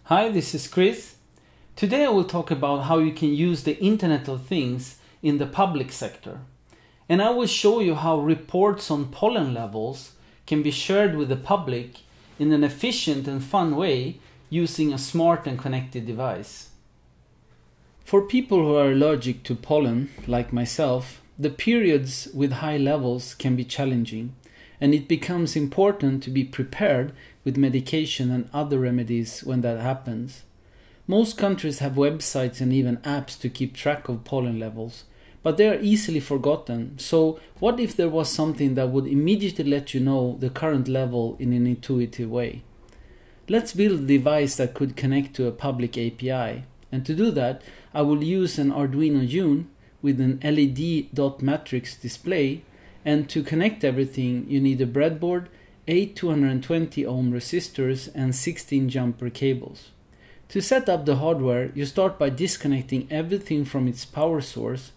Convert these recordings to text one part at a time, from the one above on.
Hi, this is Chris. Today I will talk about how you can use the Internet of Things in the public sector. And I will show you how reports on pollen levels can be shared with the public in an efficient and fun way using a smart and connected device. For people who are allergic to pollen, like myself, the periods with high levels can be challenging, and it becomes important to be prepared with medication and other remedies when that happens. Most countries have websites and even apps to keep track of pollen levels, but they are easily forgotten. So what if there was something that would immediately let you know the current level in an intuitive way? Let's build a device that could connect to a public API. And to do that, I will use an Arduino Yun with an LED dot matrix display, and to connect everything you need a breadboard, 8 220 ohm resistors and 16 jumper cables. To set up the hardware, you start by disconnecting everything from its power source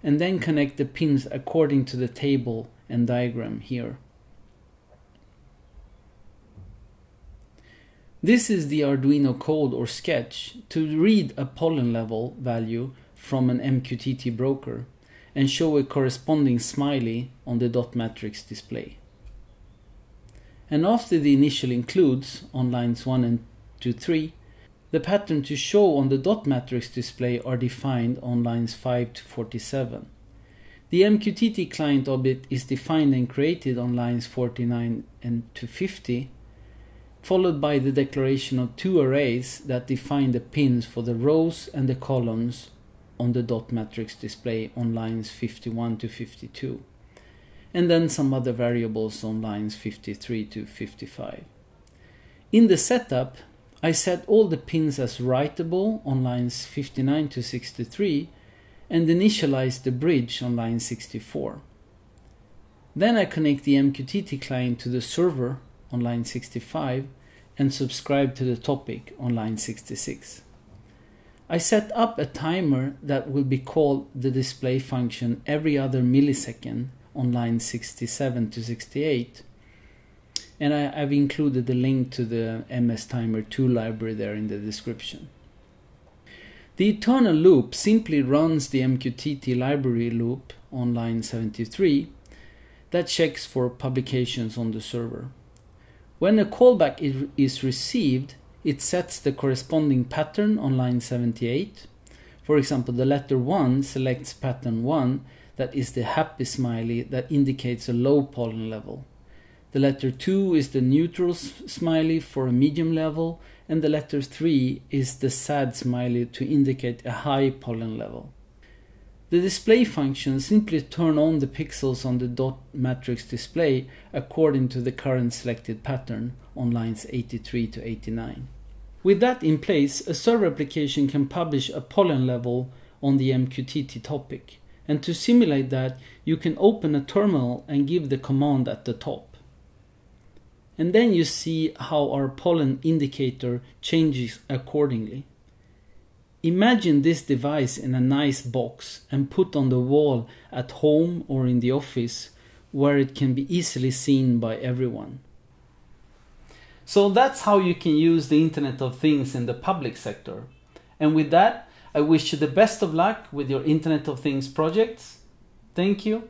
and then connect the pins according to the table and diagram here. This is the Arduino code or sketch to read a pollen level value from an MQTT broker and show a corresponding smiley on the dot matrix display. And after the initial includes on lines 1 and 3, the pattern to show on the dot matrix display are defined on lines 5 to 47. The MQTT client object is defined and created on lines 49 and to 50, followed by the declaration of two arrays that define the pins for the rows and the columns on the dot matrix display on lines 51 to 52, and then some other variables on lines 53 to 55. In the setup, I set all the pins as writable on lines 59 to 63 and initialize the bridge on line 64. Then I connect the MQTT client to the server on line 65 and subscribe to the topic on line 66. I set up a timer that will be called the display function every other millisecond on lines 67 to 68, and I've included the link to the MS Timer 2 library there in the description. The eternal loop simply runs the MQTT library loop on line 73 that checks for publications on the server. When a callback is received, it sets the corresponding pattern on line 78. For example, the letter 1 selects pattern 1, that is the happy smiley that indicates a low pollen level. The letter 2 is the neutral smiley for a medium level, and the letter 3 is the sad smiley to indicate a high pollen level. The display function simply turns on the pixels on the dot matrix display according to the current selected pattern on lines 83 to 89. With that in place, a server application can publish a pollen level on the MQTT topic. And to simulate that, you can open a terminal and give the command at the top. And then you see how our pollen indicator changes accordingly. Imagine this device in a nice box and put on the wall at home or in the office where it can be easily seen by everyone. So that's how you can use the Internet of Things in the public sector. And with that, I wish you the best of luck with your Internet of Things projects. Thank you.